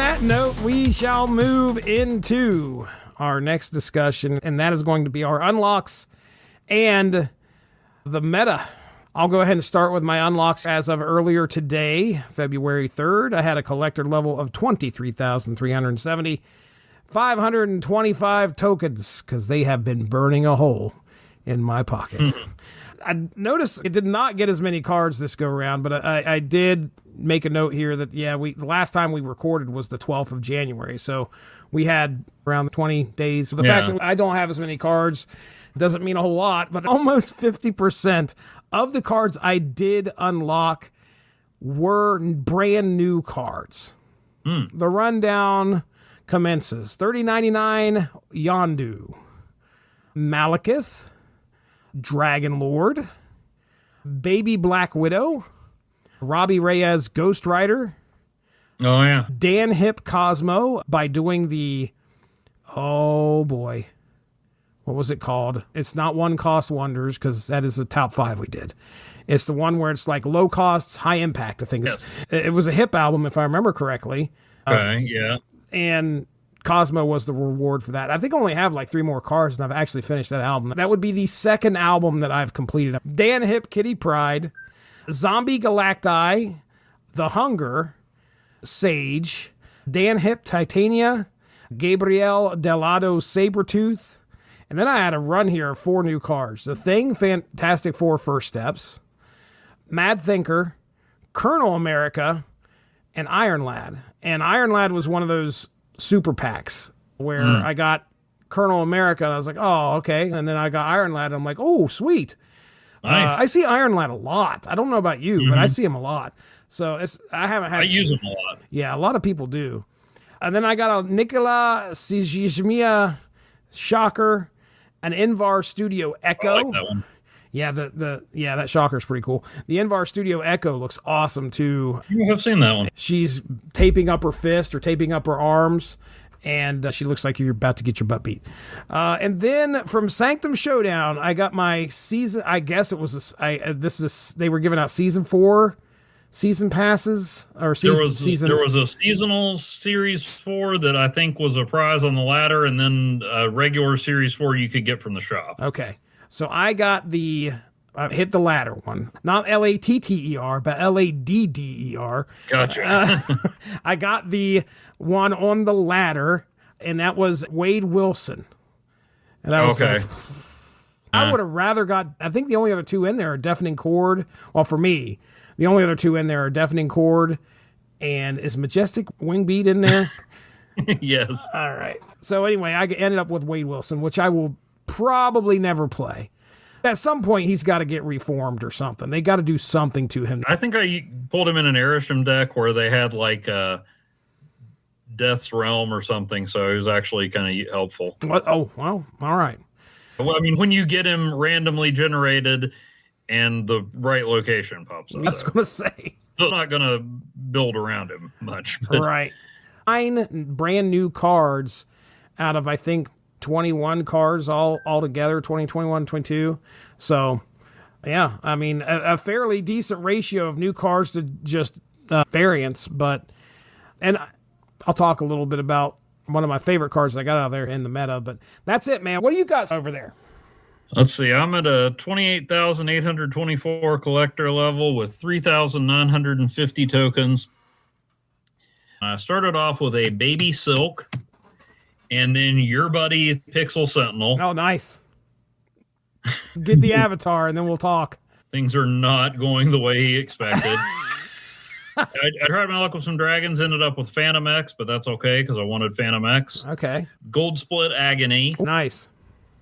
that note, we shall move into our next discussion, and that is going to be our unlocks and the meta. I'll go ahead and start with my unlocks as of earlier today, February 3rd. I had a collector level of 23,370, 525 tokens, because they have been burning a hole in my pocket. I noticed it did not get as many cards this go around, but I did make a note here that, the last time we recorded was the 12th of January. So we had around 20 days. So the fact that I don't have as many cards doesn't mean a whole lot, but almost 50% of the cards I did unlock were brand new cards. The rundown commences. 3099 Yondu, Malekith, Dragon Lord, Baby Black Widow, Robbie Reyes Ghost Rider. Oh, yeah. Dan Hip Cosmo by doing the, oh boy, what was it called? It's not One Cost Wonders, because that is the top 5 we did. It's the one where it's like low cost, high impact, I think. Yes. It was a Hip album, if I remember correctly. Okay, yeah. And Cosmo was the reward for that. I think I only have like 3 more cards, and I've actually finished that album. That would be the second album that I've completed. Dan Hip Kitty Pryde, Zombie Galacti, The Hunger, Sage, Dan Hip Titania, Gabriel Delado Sabretooth, and then I had a run here of 4 new cards. The Thing, Fantastic Four First Steps, Mad Thinker, Colonel America, and Iron Lad. And Iron Lad was one of those super packs where I got Colonel America, and I was like, oh, okay. And then I got Iron Lad, and I'm like, oh, sweet. Nice. I see Iron Lad a lot. I don't know about you, but I see him a lot. So I use them a lot. Yeah, a lot of people do. And then I got a Nikola Sijimia Shocker, an Invar Studio Echo. I like that one. Yeah, that Shocker's pretty cool. The Invar Studio Echo looks awesome too. I've seen that one. She's taping up her fist or taping up her arms, and she looks like you're about to get your butt beat. And then from Sanctum Showdown, I got my season. I guess it was they were giving out season 4 season passes or season. There was a seasonal series 4 that I think was a prize on the ladder, and then a regular series 4 you could get from the shop. Okay, so I got I hit the ladder one, not LATTER, but LADDER. Gotcha. I got the one on the ladder, and that was Wade Wilson. And I was okay. I would have rather got. I think the only other 2 in there are Deafening Chord. Well, for me, the only other 2 in there are Deafening Chord, and is Majestic Wingbeat in there? Yes. All right. So anyway, I ended up with Wade Wilson, which I will probably never play. At some point, he's got to get reformed or something. They got to do something to him. I think I pulled him in an Erisham deck where they had like Death's Realm or something, so it was actually kind of helpful. Oh, well, all right. Well, I mean, when you get him randomly generated and the right location pops up. I was going to say. Still not going to build around him much. But. Right. 9 brand new cards out of, I think, 21 cards all together, 20, 21, 22. So, yeah, I mean, a fairly decent ratio of new cards to just variants. And I'll talk a little bit about one of my favorite cards I got out of there in the meta. But that's it, man. What do you got over there? Let's see. I'm at a 28,824 collector level with 3,950 tokens. I started off with a Baby Silk, and then your buddy Pixel Sentinel. Oh, nice. Get the avatar, and then we'll talk. Things are not going the way he expected. I tried my luck with some dragons, ended up with Fantomex, but that's okay because I wanted Fantomex. Okay. Gold Split Agony. Nice.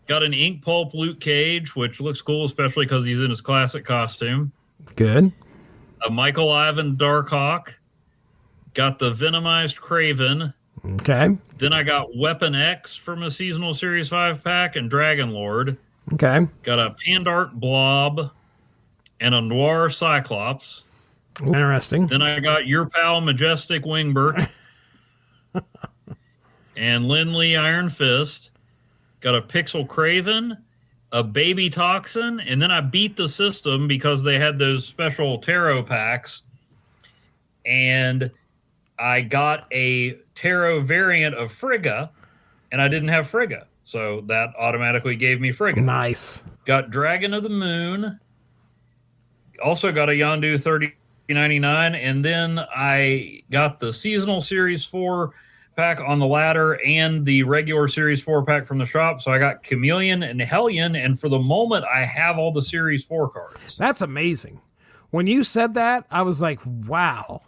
Got an Inkpulp Luke Cage, which looks cool, especially because he's in his classic costume. Good. A Michael Ivan Darkhawk. Got the Venomized Craven. Okay. Then I got Weapon X from a Seasonal Series 5 pack and Dragon Lord. Okay. Got a Pandart Blob and a Noir Cyclops. Interesting. Then I got your pal Majestic Wingbert and Lindley Iron Fist. Got a Pixel Craven, a Baby Toxin, and then I beat the system because they had those special tarot packs. And I got a tarot variant of Friga, and I didn't have Friga. So that automatically gave me Friga. Nice. Got Dragon of the Moon. Also got a Yondu 3099. And then I got the Seasonal Series 4 pack on the ladder and the regular Series 4 pack from the shop. So I got Chameleon and Hellion. And for the moment, I have all the Series 4 cards. That's amazing. When you said that, I was like, wow.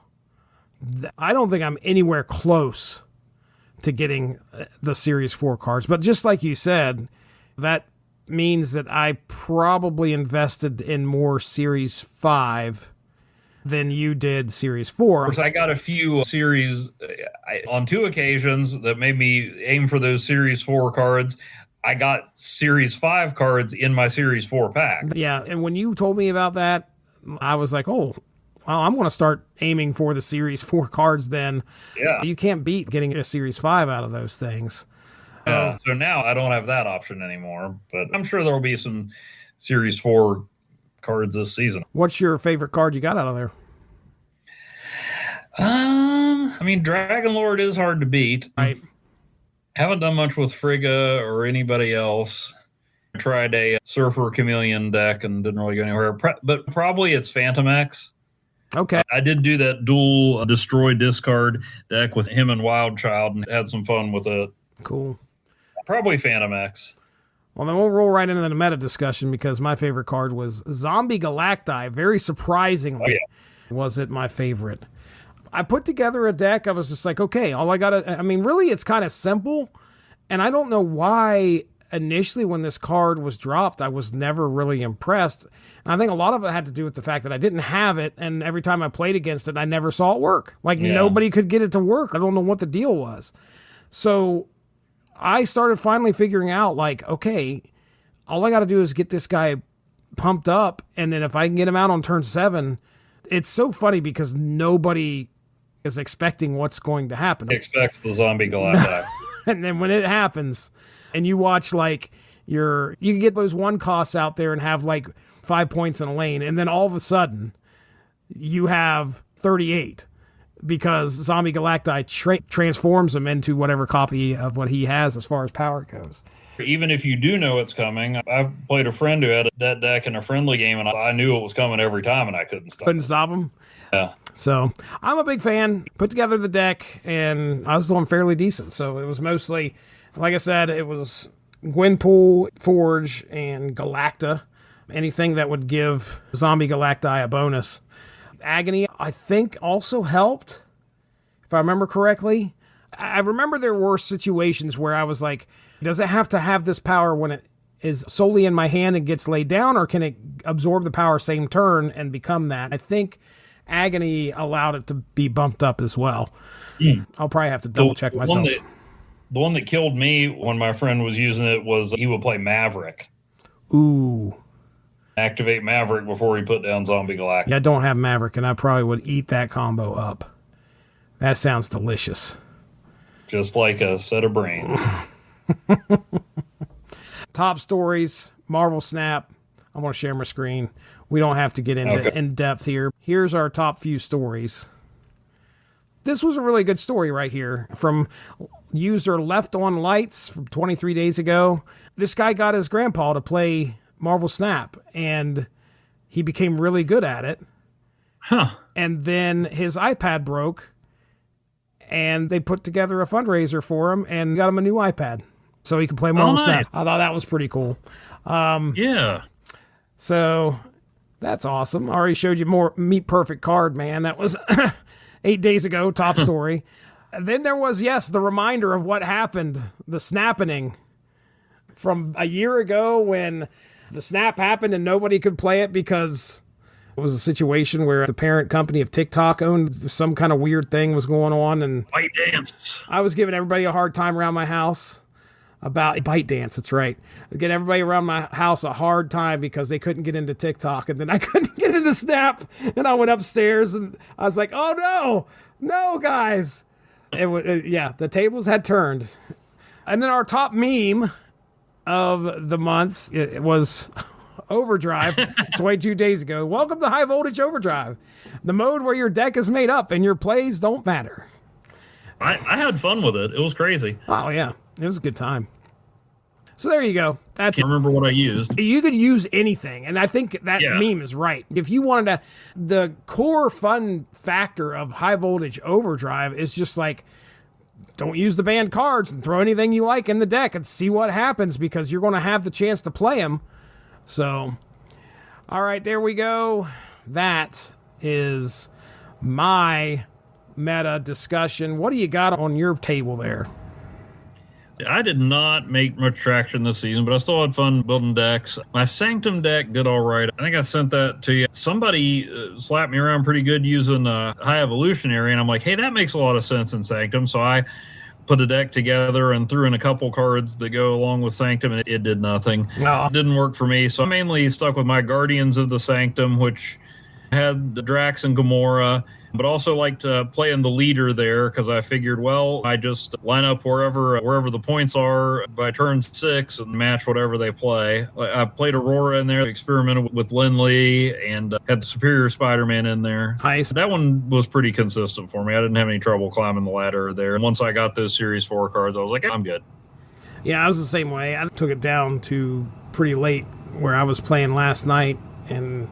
I don't think I'm anywhere close to getting the Series 4 cards. But just like you said, that means that I probably invested in more Series 5 than you did Series 4. Of course, I got a few series on 2 occasions that made me aim for those Series 4 cards. I got Series 5 cards in my Series 4 pack. Yeah, and when you told me about that, I was like, oh, well, I'm going to start aiming for the Series 4 cards then. Yeah. You can't beat getting a Series 5 out of those things. So now I don't have that option anymore, but I'm sure there will be some Series 4 cards this season. What's your favorite card you got out of there? I mean, Dragon Lord is hard to beat. Right. Haven't done much with Friga or anybody else. I tried a Surfer Chameleon deck and didn't really go anywhere. But probably it's Fantomex. Okay. I did do that dual destroy discard deck with him and Wild Child and had some fun with it. Cool. Probably Fantomex. Well, then we'll roll right into the meta discussion because my favorite card was Zombie Galacti. Very surprisingly, was it my favorite. I put together a deck. I was just like, okay, all I got to, I mean, really, it's kind of simple. And I don't know why initially when this card was dropped, I was never really impressed. And I think a lot of it had to do with the fact that I didn't have it. And every time I played against it, I never saw it work. Like nobody could get it to work. I don't know what the deal was. So I started finally figuring out like, okay, all I got to do is get this guy pumped up. And then if I can get him out on turn 7, it's so funny because nobody is expecting what's going to happen. Expects the Zombie Galacti. And then when it happens and you watch like you can get those 1 costs out there and have like 5 points in a lane. And then all of a sudden you have 38 because Zombie Galacti transforms him into whatever copy of what he has as far as power goes. Even if you do know it's coming, I played a friend who had that deck in a friendly game, and I knew it was coming every time, and I couldn't stop him. Yeah. So I'm a big fan. Put together the deck, and I was doing fairly decent. So it was mostly, like I said, it was Gwenpool, Forge, and Galacta. Anything that would give Zombie Galacti a bonus. Agony, I think, also helped, if I remember correctly. I remember there were situations where I was like, does it have to have this power when it is solely in my hand and gets laid down, or can it absorb the power same turn and become that? I think Agony allowed it to be bumped up as well. I'll probably have to double check myself. The one that killed me when my friend was using it was he would play Maverick. Ooh. Activate Maverick before he put down Zombie Galacti. Yeah, I don't have Maverick, and I probably would eat that combo up. That sounds delicious. Just like a set of brains. Top stories, Marvel Snap. I'm going to share my screen. We don't have to get into in depth here. Here's our top few stories. This was a really good story right here from user Left On Lights from 23 days ago. This guy got his grandpa to play Marvel Snap, and he became really good at it. Huh. And then his iPad broke, and they put together a fundraiser for him and got him a new iPad so he could play Marvel Snap. I thought that was pretty cool. Yeah. So that's awesome. I already showed you more Meat Perfect card, man. That was 8 days ago, top story. And then there was, the reminder of what happened, the snapping from a year ago when the snap happened and nobody could play it because it was a situation where the parent company of TikTok owned some kind of weird thing was going on. And ByteDance. I was giving everybody a hard time around my house about ByteDance. That's right. I get everybody around my house a hard time because they couldn't get into TikTok, and then I couldn't get into Snap, and I went upstairs and I was like, oh no, guys. It was, the tables had turned. And then our top meme of the month, it was Overdrive 22 days ago. Welcome to High Voltage Overdrive, the mode where your deck is made up and your plays don't matter. I had fun with it. It was crazy. Oh, yeah. It was a good time. So there you go. I can't remember what I used. You could use anything, and I think that Yeah. meme is right. If you wanted to, the core fun factor of high voltage overdrive is just like, don't use the banned cards and throw anything you like in the deck and see what happens, because you're going to have the chance to play them. So, all right, there we go. That is my meta discussion. What do you got on your table there? I did not make much traction this season, but I still had fun building decks. My Sanctum deck did all right. I think I sent that to you. Somebody slapped me around pretty good using High Evolutionary, and I'm like, hey, that makes a lot of sense in Sanctum. So I put a deck together and threw in a couple cards that go along with Sanctum, and it did nothing. No. It didn't work for me. So I mainly stuck with my Guardians of the Sanctum, which had the Drax and Gamora, but also liked playing the leader there, because I figured, well, I just line up wherever the points are by turn 6 and match whatever they play. I played Aurora in there, experimented with Lin-Lee, and had the Superior Spider-Man in there. Nice. That one was pretty consistent for me. I didn't have any trouble climbing the ladder there. And once I got those Series 4 cards, I was like, I'm good. Yeah, I was the same way. I took it down to pretty late where I was playing last night and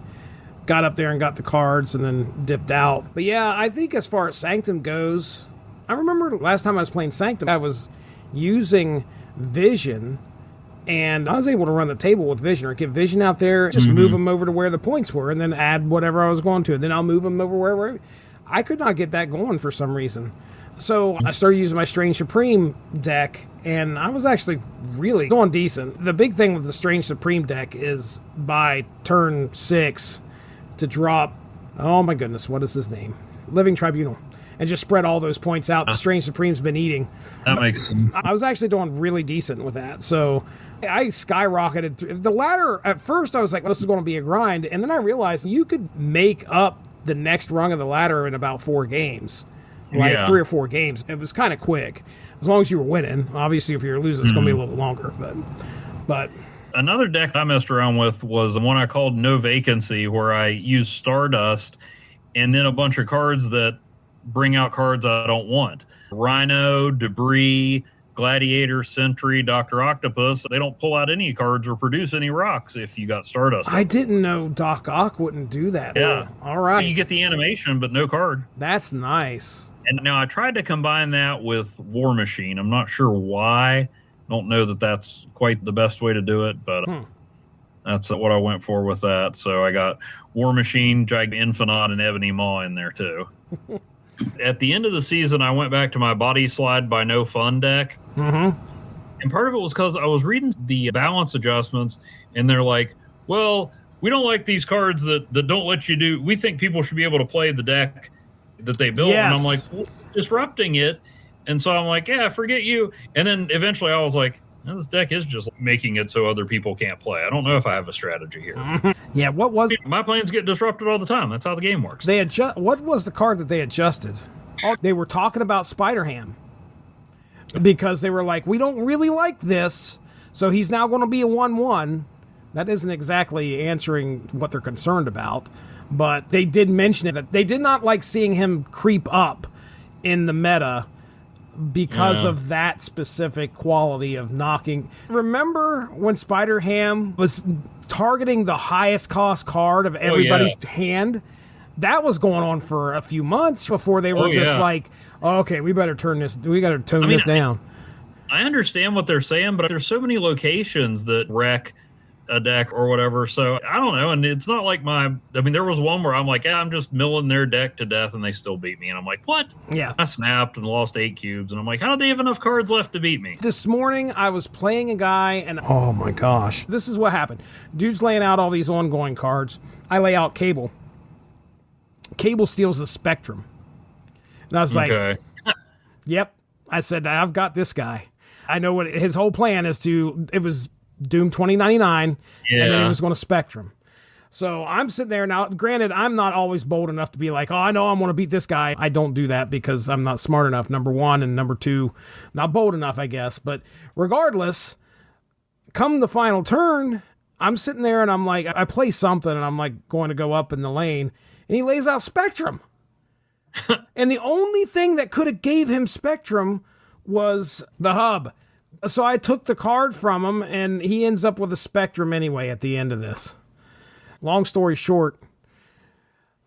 got up there and got the cards and then dipped out. But yeah, I think as far as Sanctum goes, I remember last time I was playing Sanctum, I was using Vision, and I was able to run the table with Vision, or get Vision out there, just move them over to where the points were, and then add whatever I was going to, and then I'll move them over wherever. I could not get that going for some reason. So I started using my Strange Supreme deck, and I was actually really going decent. The big thing with the Strange Supreme deck is by turn 6, to drop, oh my goodness, what is his name? Living Tribunal. And just spread all those points out. The Strange Supreme's been eating. That makes sense. I was actually doing really decent with that. So I skyrocketed. The ladder, at first I was like, well, this is going to be a grind. And then I realized you could make up the next rung of the ladder in about 4 games. Like 3 or 4 games. It was kind of quick. As long as you were winning. Obviously, if you're losing, it's going to be a little longer. But another deck I messed around with was the one I called No Vacancy, where I used Stardust and then a bunch of cards that bring out cards I don't want. Rhino, Debris, Gladiator, Sentry, Dr. Octopus. They don't pull out any cards or produce any rocks if you got Stardust. I didn't know Doc Ock wouldn't do that. Yeah. All right. You get the animation, but no card. That's nice. And now I tried to combine that with War Machine. I'm not sure why. Don't know that that's quite the best way to do it, but that's what I went for with that. So I got War Machine, Infinite, and Ebony Maw in there too. At the end of the season, I went back to my Body Slide by No Fun deck. And part of it was because I was reading the balance adjustments, and they're like, well, we don't like these cards that don't let you do. We think people should be able to play the deck that they built. Yes. And I'm like, well, disrupting it. And so I'm like, yeah, forget you. And then eventually I was like, this deck is just making it so other people can't play. I don't know if I have a strategy here. Yeah, what was My plans get disrupted all the time. That's how the game works. what was the card that they adjusted? They were talking about Spider-Ham. Because they were like, we don't really like this, so he's now going to be a 1/1. That isn't exactly answering what they're concerned about. But they did mention it, that they did not like seeing him creep up in the meta because of that specific quality of knocking. Remember when Spider-Ham was targeting the highest cost card of everybody's hand? That was going on for a few months before they were like, oh, okay, we better tone this down. I understand what they're saying, but there's so many locations that wreck a deck or whatever. So I don't know. And it's not like there was one where I'm like, I'm just milling their deck to death and they still beat me. And I'm like, what? Yeah. I snapped and lost 8 cubes. And I'm like, how did they have enough cards left to beat me? This morning I was playing a guy and oh my gosh, this is what happened. Dude's laying out all these ongoing cards. I lay out Cable. Cable steals the Spectrum. And I was like, yep. I said, I've got this guy. I know what his whole plan is it was Doom 2099, and then he was going to Spectrum. So I'm sitting there now. Granted, I'm not always bold enough to be like, oh, I know I'm going to beat this guy. I don't do that because I'm not smart enough, number one, and number two, not bold enough, I guess. But regardless, come the final turn, I'm sitting there and I'm like, I play something and I'm like going to go up in the lane, and he lays out Spectrum. And the only thing that could have gave him Spectrum was the hub. So I took the card from him, and he ends up with a Spectrum anyway at the end of this. Long story short,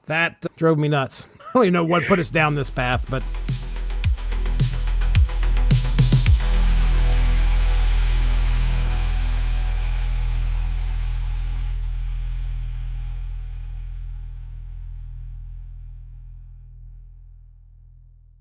that drove me nuts. I don't even know what put us down this path, but